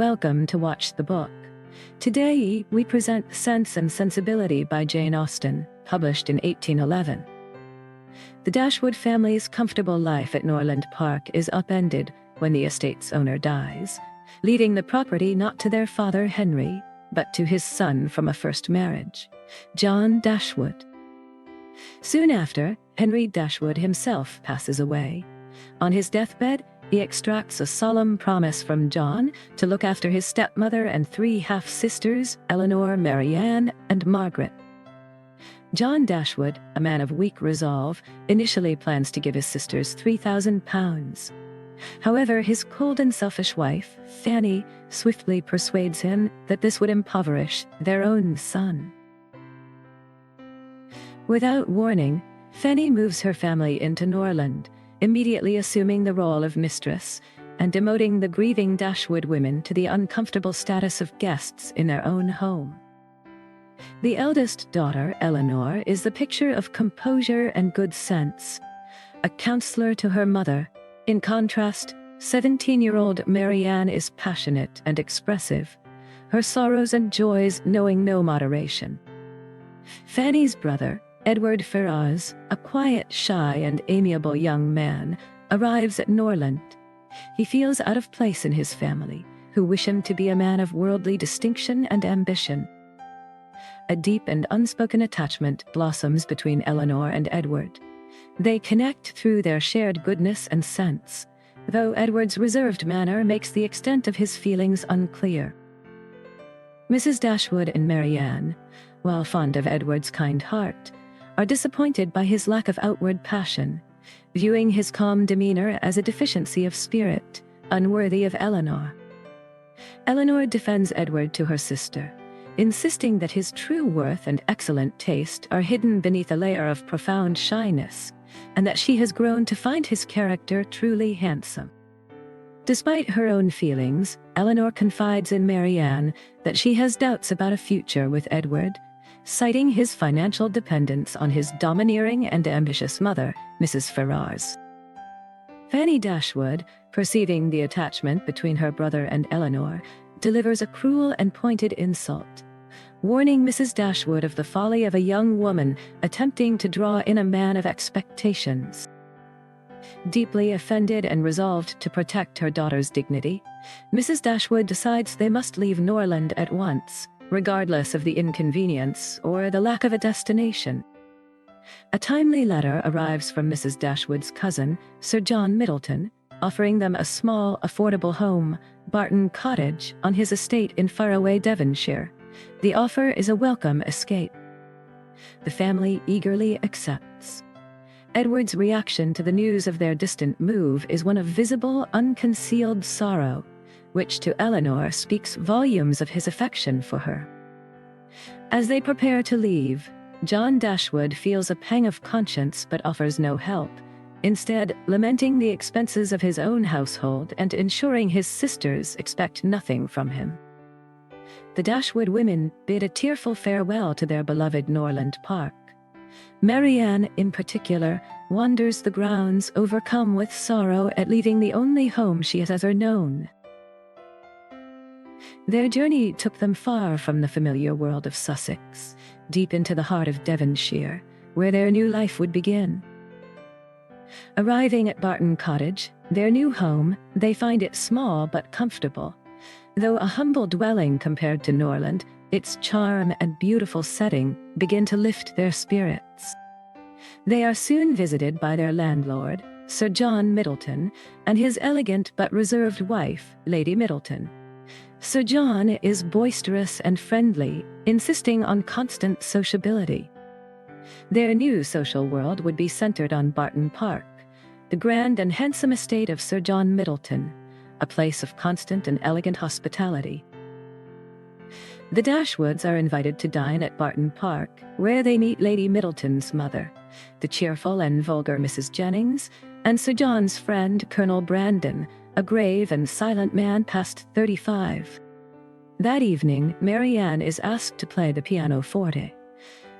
welcome to Watch the Book. Today, we present Sense and Sensibility by Jane Austen, published in 1811. The Dashwood family's comfortable life at Norland Park is upended when the estate's owner dies, leaving the property not to their father Henry, but to his son from a first marriage, John Dashwood. Soon after, Henry Dashwood himself passes away. On his deathbed, he extracts a solemn promise from John to look after his stepmother and three half-sisters, Elinor, Marianne, and Margaret. John Dashwood, a man of weak resolve, initially plans to give his sisters £3,000. However, his cold and selfish wife, Fanny, swiftly persuades him that this would impoverish their own son. Without warning, Fanny moves her family into Norland, immediately assuming the role of mistress and demoting the grieving Dashwood women to the uncomfortable status of guests in their own home. The eldest daughter, Elinor, is the picture of composure and good sense, a counselor to her mother. In contrast, 17-year-old Marianne is passionate and expressive, her sorrows and joys knowing no moderation. Fanny's brother, Edward Ferrars, a quiet, shy, and amiable young man, arrives at Norland. He feels out of place in his family, who wish him to be a man of worldly distinction and ambition. A deep and unspoken attachment blossoms between Elinor and Edward. They connect through their shared goodness and sense, though Edward's reserved manner makes the extent of his feelings unclear. Mrs. Dashwood and Marianne, while fond of Edward's kind heart, are disappointed by his lack of outward passion, viewing his calm demeanor as a deficiency of spirit, unworthy of Elinor. Elinor defends Edward to her sister, insisting that his true worth and excellent taste are hidden beneath a layer of profound shyness, and that she has grown to find his character truly handsome. Despite her own feelings, Elinor confides in Marianne that she has doubts about a future with Edward, citing his financial dependence on his domineering and ambitious mother, Mrs. Ferrars. Fanny Dashwood, perceiving the attachment between her brother and Elinor, delivers a cruel and pointed insult, warning Mrs. Dashwood of the folly of a young woman attempting to draw in a man of expectations. Deeply offended and resolved to protect her daughter's dignity, Mrs. Dashwood decides they must leave Norland at once, regardless of the inconvenience or the lack of a destination. A timely letter arrives from Mrs. Dashwood's cousin, Sir John Middleton, offering them a small, affordable home, Barton Cottage, on his estate in faraway Devonshire. The offer is a welcome escape. The family eagerly accepts. Edward's reaction to the news of their distant move is one of visible, unconcealed sorrow, which to Elinor speaks volumes of his affection for her. As they prepare to leave, John Dashwood feels a pang of conscience but offers no help, instead lamenting the expenses of his own household and ensuring his sisters expect nothing from him. The Dashwood women bid a tearful farewell to their beloved Norland Park. Marianne, in particular, wanders the grounds overcome with sorrow at leaving the only home she has ever known. Their journey took them far from the familiar world of Sussex, deep into the heart of Devonshire, where their new life would begin. Arriving at Barton Cottage, their new home, they find it small but comfortable. Though a humble dwelling compared to Norland, its charm and beautiful setting begin to lift their spirits. They are soon visited by their landlord, Sir John Middleton, and his elegant but reserved wife, Lady Middleton. Sir John is boisterous and friendly, insisting on constant sociability. Their new social world would be centered on Barton Park, the grand and handsome estate of Sir John Middleton, a place of constant and elegant hospitality. The Dashwoods are invited to dine at Barton Park, where they meet Lady Middleton's mother, the cheerful and vulgar Mrs. Jennings, and Sir John's friend, Colonel Brandon, a grave and silent man past 35. That evening, Marianne is asked to play the pianoforte.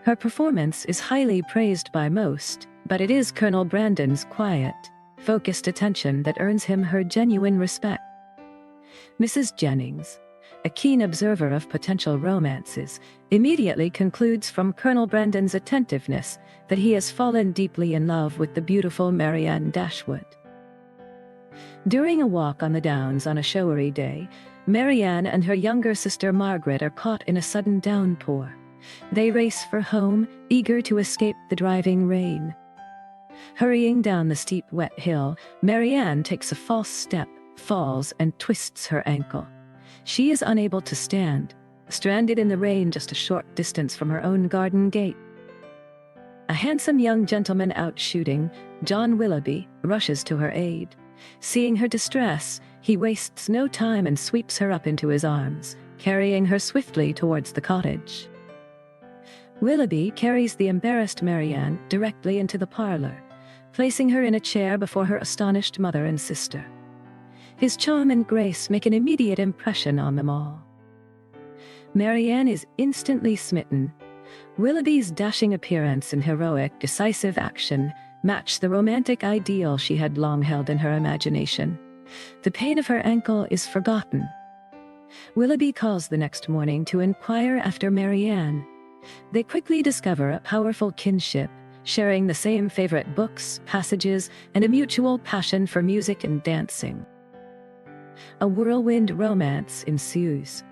Her performance is highly praised by most, but it is Colonel Brandon's quiet, focused attention that earns him her genuine respect. Mrs. Jennings, a keen observer of potential romances, immediately concludes from Colonel Brandon's attentiveness that he has fallen deeply in love with the beautiful Marianne Dashwood. During a walk on the Downs on a showery day, Marianne and her younger sister Margaret are caught in a sudden downpour. They race for home, eager to escape the driving rain. Hurrying down the steep, wet hill, Marianne takes a false step, falls, and twists her ankle. She is unable to stand, stranded in the rain just a short distance from her own garden gate. A handsome young gentleman out shooting, John Willoughby, rushes to her aid. Seeing her distress, he wastes no time and sweeps her up into his arms, carrying her swiftly towards the cottage. Willoughby carries the embarrassed Marianne directly into the parlor, placing her in a chair before her astonished mother and sister. His charm and grace make an immediate impression on them all. Marianne is instantly smitten. Willoughby's dashing appearance and heroic, decisive action match the romantic ideal she had long held in her imagination. The pain of her ankle is forgotten. Willoughby calls the next morning to inquire after Marianne. They quickly discover a powerful kinship, sharing the same favorite books, passages, and a mutual passion for music and dancing. A whirlwind romance ensues.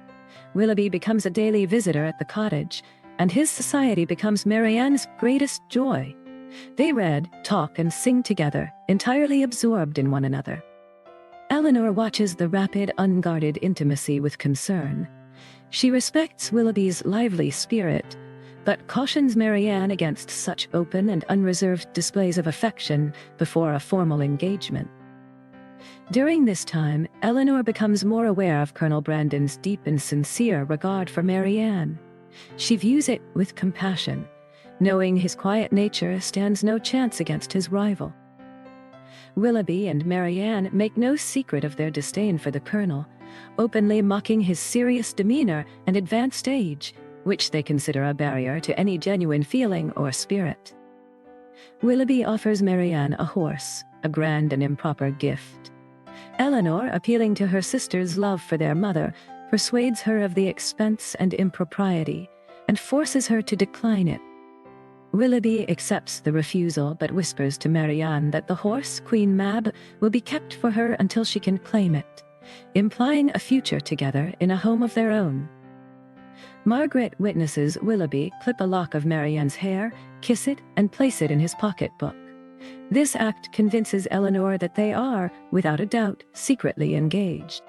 Willoughby becomes a daily visitor at the cottage, and his society becomes Marianne's greatest joy. They read, talk, and sing together, entirely absorbed in one another. Elinor watches the rapid, unguarded intimacy with concern. She respects Willoughby's lively spirit, but cautions Marianne against such open and unreserved displays of affection before a formal engagement. During this time, Elinor becomes more aware of Colonel Brandon's deep and sincere regard for Marianne. She views it with compassion, knowing his quiet nature stands no chance against his rival. Willoughby and Marianne make no secret of their disdain for the colonel, openly mocking his serious demeanor and advanced age, which they consider a barrier to any genuine feeling or spirit. Willoughby offers Marianne a horse, a grand and improper gift. Elinor, appealing to her sister's love for their mother, persuades her of the expense and impropriety, and forces her to decline it. Willoughby accepts the refusal but whispers to Marianne that the horse, Queen Mab, will be kept for her until she can claim it, implying a future together in a home of their own. Margaret witnesses Willoughby clip a lock of Marianne's hair, kiss it, and place it in his pocketbook. This act convinces Elinor that they are, without a doubt, secretly engaged.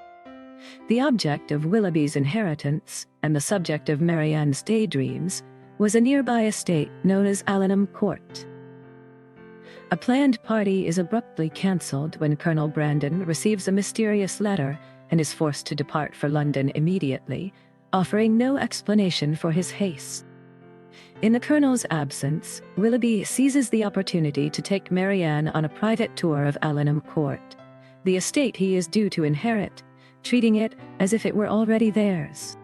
The object of Willoughby's inheritance, and the subject of Marianne's daydreams, was a nearby estate known as Allenham Court. A planned party is abruptly cancelled when Colonel Brandon receives a mysterious letter and is forced to depart for London immediately, offering no explanation for his haste. In the colonel's absence, Willoughby seizes the opportunity to take Marianne on a private tour of Allenham Court, the estate he is due to inherit, treating it as if it were already theirs.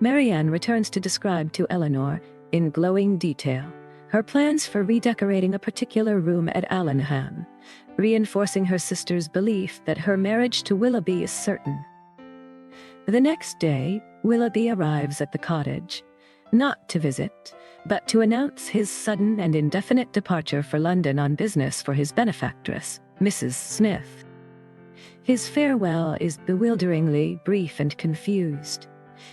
Marianne returns to describe to Elinor, in glowing detail, her plans for redecorating a particular room at Allenham, reinforcing her sister's belief that her marriage to Willoughby is certain. The next day, Willoughby arrives at the cottage, not to visit, but to announce his sudden and indefinite departure for London on business for his benefactress, Mrs. Smith. His farewell is bewilderingly brief and confused.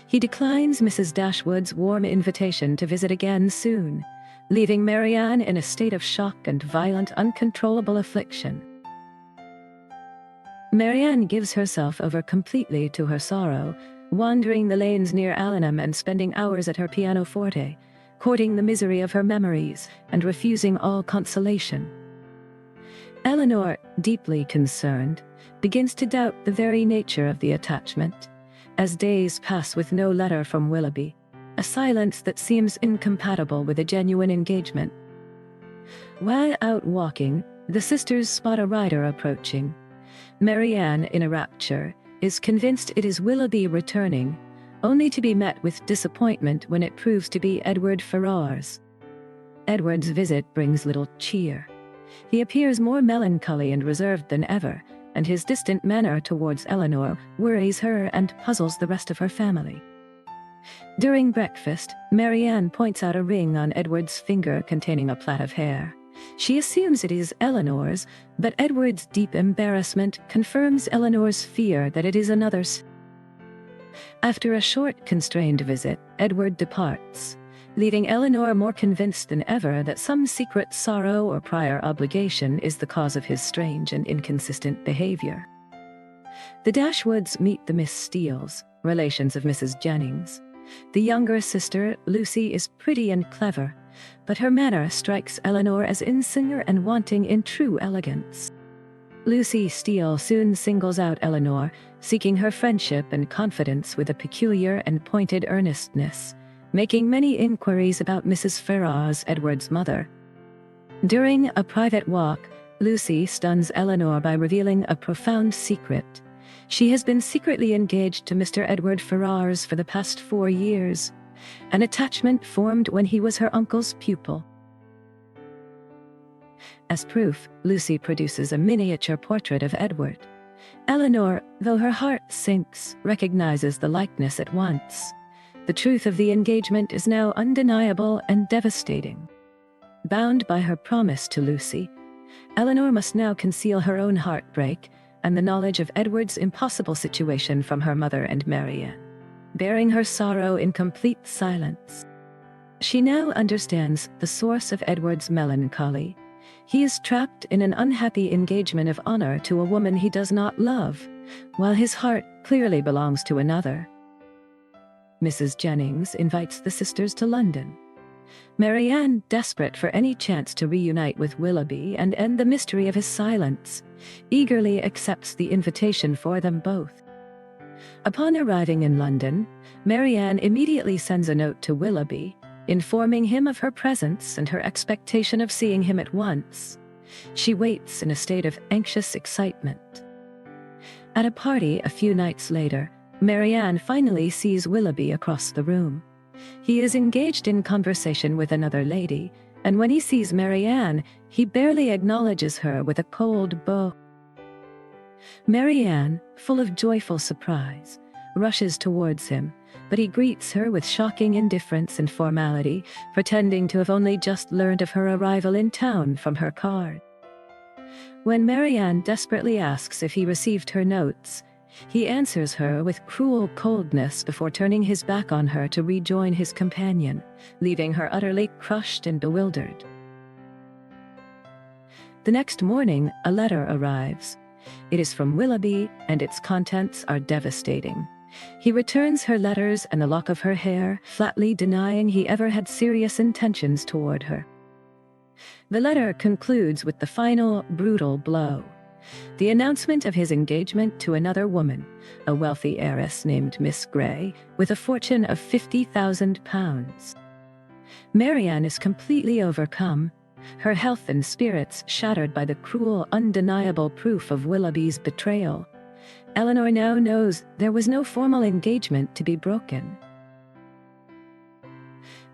He declines Mrs. Dashwood's warm invitation to visit again soon, leaving Marianne in a state of shock and violent, uncontrollable affliction. Marianne gives herself over completely to her sorrow, wandering the lanes near Allenham and spending hours at her pianoforte, courting the misery of her memories and refusing all consolation. Elinor, deeply concerned, begins to doubt the very nature of the attachment, as days pass with no letter from Willoughby, a silence that seems incompatible with a genuine engagement. While out walking, the sisters spot a rider approaching. Marianne, in a rapture, is convinced it is Willoughby returning, only to be met with disappointment when it proves to be Edward Ferrars. Edward's visit brings little cheer. He appears more melancholy and reserved than ever, and his distant manner towards Elinor worries her and puzzles the rest of her family. During breakfast, Marianne points out a ring on Edward's finger containing a plait of hair. She assumes it is Elinor's, but Edward's deep embarrassment confirms Elinor's fear that it is another's. After a short, constrained visit, Edward departs, leaving Elinor more convinced than ever that some secret sorrow or prior obligation is the cause of his strange and inconsistent behavior. The Dashwoods meet the Miss Steeles, relations of Mrs. Jennings. The younger sister, Lucy, is pretty and clever, but her manner strikes Elinor as insincere and wanting in true elegance. Lucy Steele soon singles out Elinor, seeking her friendship and confidence with a peculiar and pointed earnestness, making many inquiries about Mrs. Ferrars, Edward's mother. During a private walk, Lucy stuns Elinor by revealing a profound secret. She has been secretly engaged to Mr. Edward Ferrars for the past 4 years, an attachment formed when he was her uncle's pupil. As proof, Lucy produces a miniature portrait of Edward. Elinor, though her heart sinks, recognizes the likeness at once. The truth of the engagement is now undeniable and devastating. Bound by her promise to Lucy, Elinor must now conceal her own heartbreak and the knowledge of Edward's impossible situation from her mother and Marianne, bearing her sorrow in complete silence. She now understands the source of Edward's melancholy. He is trapped in an unhappy engagement of honor to a woman he does not love, while his heart clearly belongs to another. Mrs. Jennings invites the sisters to London. Marianne, desperate for any chance to reunite with Willoughby and end the mystery of his silence, eagerly accepts the invitation for them both. Upon arriving in London, Marianne immediately sends a note to Willoughby, informing him of her presence and her expectation of seeing him at once. She waits in a state of anxious excitement. At a party a few nights later, Marianne finally sees Willoughby across the room. He is engaged in conversation with another lady, and when he sees Marianne, he barely acknowledges her with a cold bow. Marianne, full of joyful surprise, rushes towards him, but he greets her with shocking indifference and formality, pretending to have only just learned of her arrival in town from her card. When Marianne desperately asks if he received her notes, he answers her with cruel coldness before turning his back on her to rejoin his companion, leaving her utterly crushed and bewildered. The next morning, a letter arrives. It is from Willoughby, and its contents are devastating. He returns her letters and the lock of her hair, flatly denying he ever had serious intentions toward her. The letter concludes with the final, brutal blow: the announcement of his engagement to another woman, a wealthy heiress named Miss Grey, with a fortune of £50,000. Marianne is completely overcome, her health and spirits shattered by the cruel, undeniable proof of Willoughby's betrayal. Elinor now knows there was no formal engagement to be broken.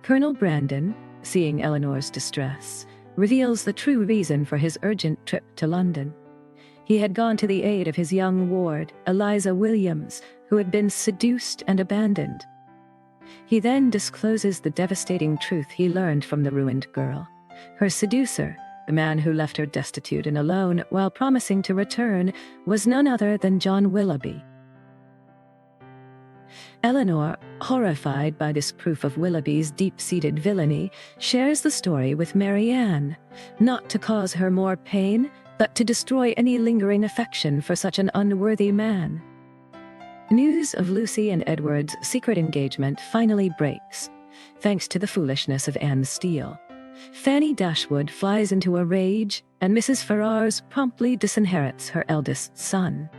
Colonel Brandon, seeing Elinor's distress, reveals the true reason for his urgent trip to London. He had gone to the aid of his young ward, Eliza Williams, who had been seduced and abandoned. He then discloses the devastating truth he learned from the ruined girl. Her seducer, the man who left her destitute and alone while promising to return, was none other than John Willoughby. Elinor, horrified by this proof of Willoughby's deep-seated villainy, shares the story with Marianne, not to cause her more pain, but to destroy any lingering affection for such an unworthy man. News of Lucy and Edward's secret engagement finally breaks, thanks to the foolishness of Anne Steele. Fanny Dashwood flies into a rage, and Mrs. Ferrars promptly disinherits her eldest son.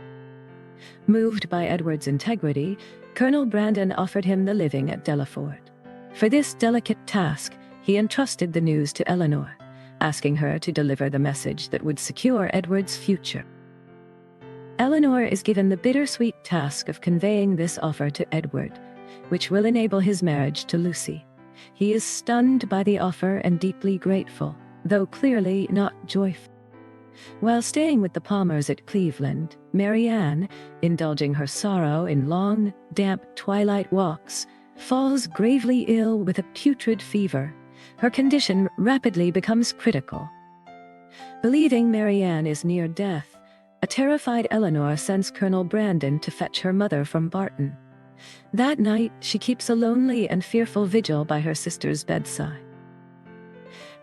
Moved by Edward's integrity, Colonel Brandon offered him the living at Delaford. For this delicate task, he entrusted the news to Elinor, asking her to deliver the message that would secure Edward's future. Elinor is given the bittersweet task of conveying this offer to Edward, which will enable his marriage to Lucy. He is stunned by the offer and deeply grateful, though clearly not joyful. While staying with the Palmers at Cleveland, Marianne, indulging her sorrow in long, damp twilight walks, falls gravely ill with a putrid fever. Her condition rapidly becomes critical. Believing Marianne is near death, a terrified Elinor sends Colonel Brandon to fetch her mother from Barton. That night, she keeps a lonely and fearful vigil by her sister's bedside.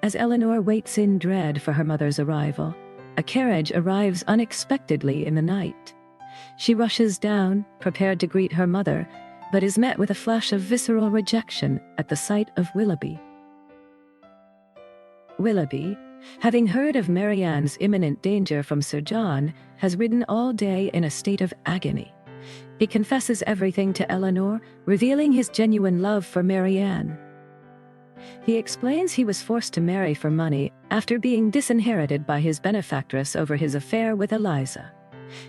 As Elinor waits in dread for her mother's arrival, a carriage arrives unexpectedly in the night. She rushes down, prepared to greet her mother, but is met with a flash of visceral rejection at the sight of Willoughby. Willoughby, having heard of Marianne's imminent danger from Sir John, has ridden all day in a state of agony. He confesses everything to Elinor, revealing his genuine love for Marianne. He explains he was forced to marry for money after being disinherited by his benefactress over his affair with Eliza.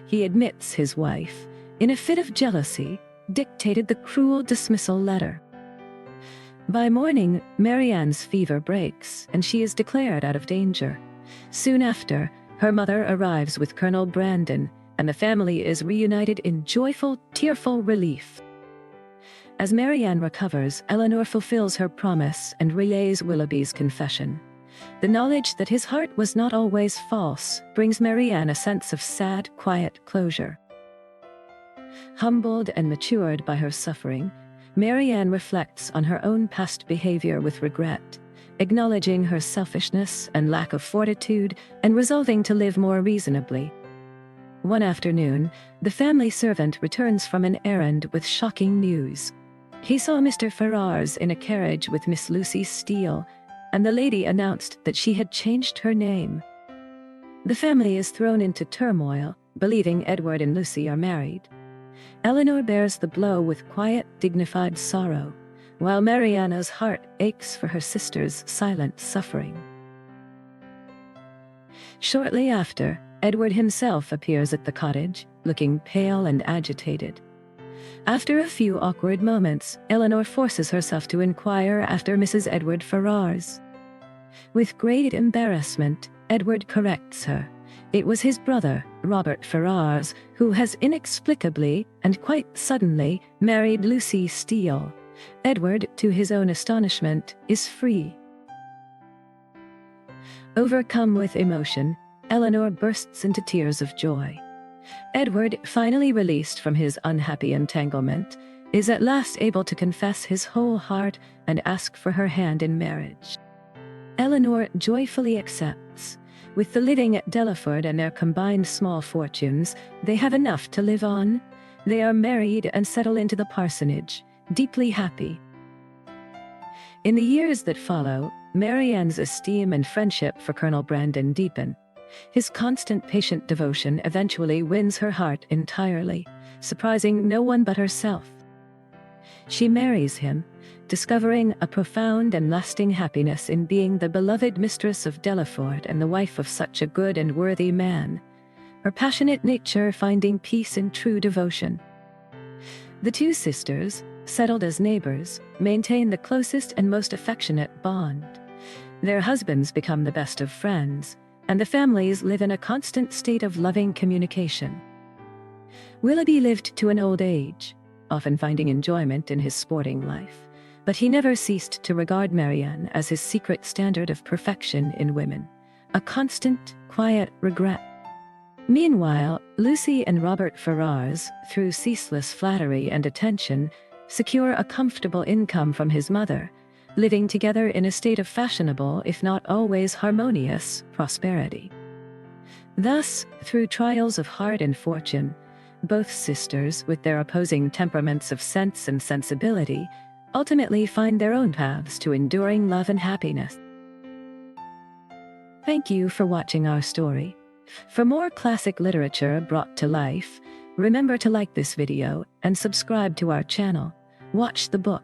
He admits his wife, in a fit of jealousy, dictated the cruel dismissal letter. By morning, Marianne's fever breaks, and she is declared out of danger. Soon after, her mother arrives with Colonel Brandon, and the family is reunited in joyful, tearful relief. As Marianne recovers, Elinor fulfills her promise and relays Willoughby's confession. The knowledge that his heart was not always false brings Marianne a sense of sad, quiet closure. Humbled and matured by her suffering, Marianne reflects on her own past behavior with regret, acknowledging her selfishness and lack of fortitude and resolving to live more reasonably. One afternoon, the family servant returns from an errand with shocking news. He saw Mr. Ferrars in a carriage with Miss Lucy Steele, and the lady announced that she had changed her name. The family is thrown into turmoil, believing Edward and Lucy are married. Elinor bears the blow with quiet, dignified sorrow, while Marianne's heart aches for her sister's silent suffering. Shortly after, Edward himself appears at the cottage, looking pale and agitated. After a few awkward moments, Elinor forces herself to inquire after Mrs. Edward Ferrars. With great embarrassment, Edward corrects her. It was his brother, Robert Ferrars, who has inexplicably and quite suddenly married Lucy Steele. Edward, to his own astonishment, is free. Overcome with emotion, Elinor bursts into tears of joy. Edward, finally released from his unhappy entanglement, is at last able to confess his whole heart and ask for her hand in marriage. Elinor joyfully accepts. With the living at Delaford and their combined small fortunes, they have enough to live on. They are married and settle into the parsonage, deeply happy. In the years that follow, Marianne's esteem and friendship for Colonel Brandon deepen. His constant patient devotion eventually wins her heart entirely, surprising no one but herself. She marries him, discovering a profound and lasting happiness in being the beloved mistress of Delaford and the wife of such a good and worthy man, her passionate nature finding peace in true devotion. The two sisters, settled as neighbors, maintain the closest and most affectionate bond. Their husbands become the best of friends, and the families live in a constant state of loving communication. Willoughby lived to an old age, often finding enjoyment in his sporting life, but he never ceased to regard Marianne as his secret standard of perfection in women, a constant, quiet regret. Meanwhile, Lucy and Robert Ferrars, through ceaseless flattery and attention, secure a comfortable income from his mother, living together in a state of fashionable, if not always harmonious, prosperity. Thus, through trials of heart and fortune, both sisters, with their opposing temperaments of sense and sensibility, ultimately find their own paths to enduring love and happiness. Thank you for watching our story. For more classic literature brought to life, remember to like this video and subscribe to our channel. Watch the book.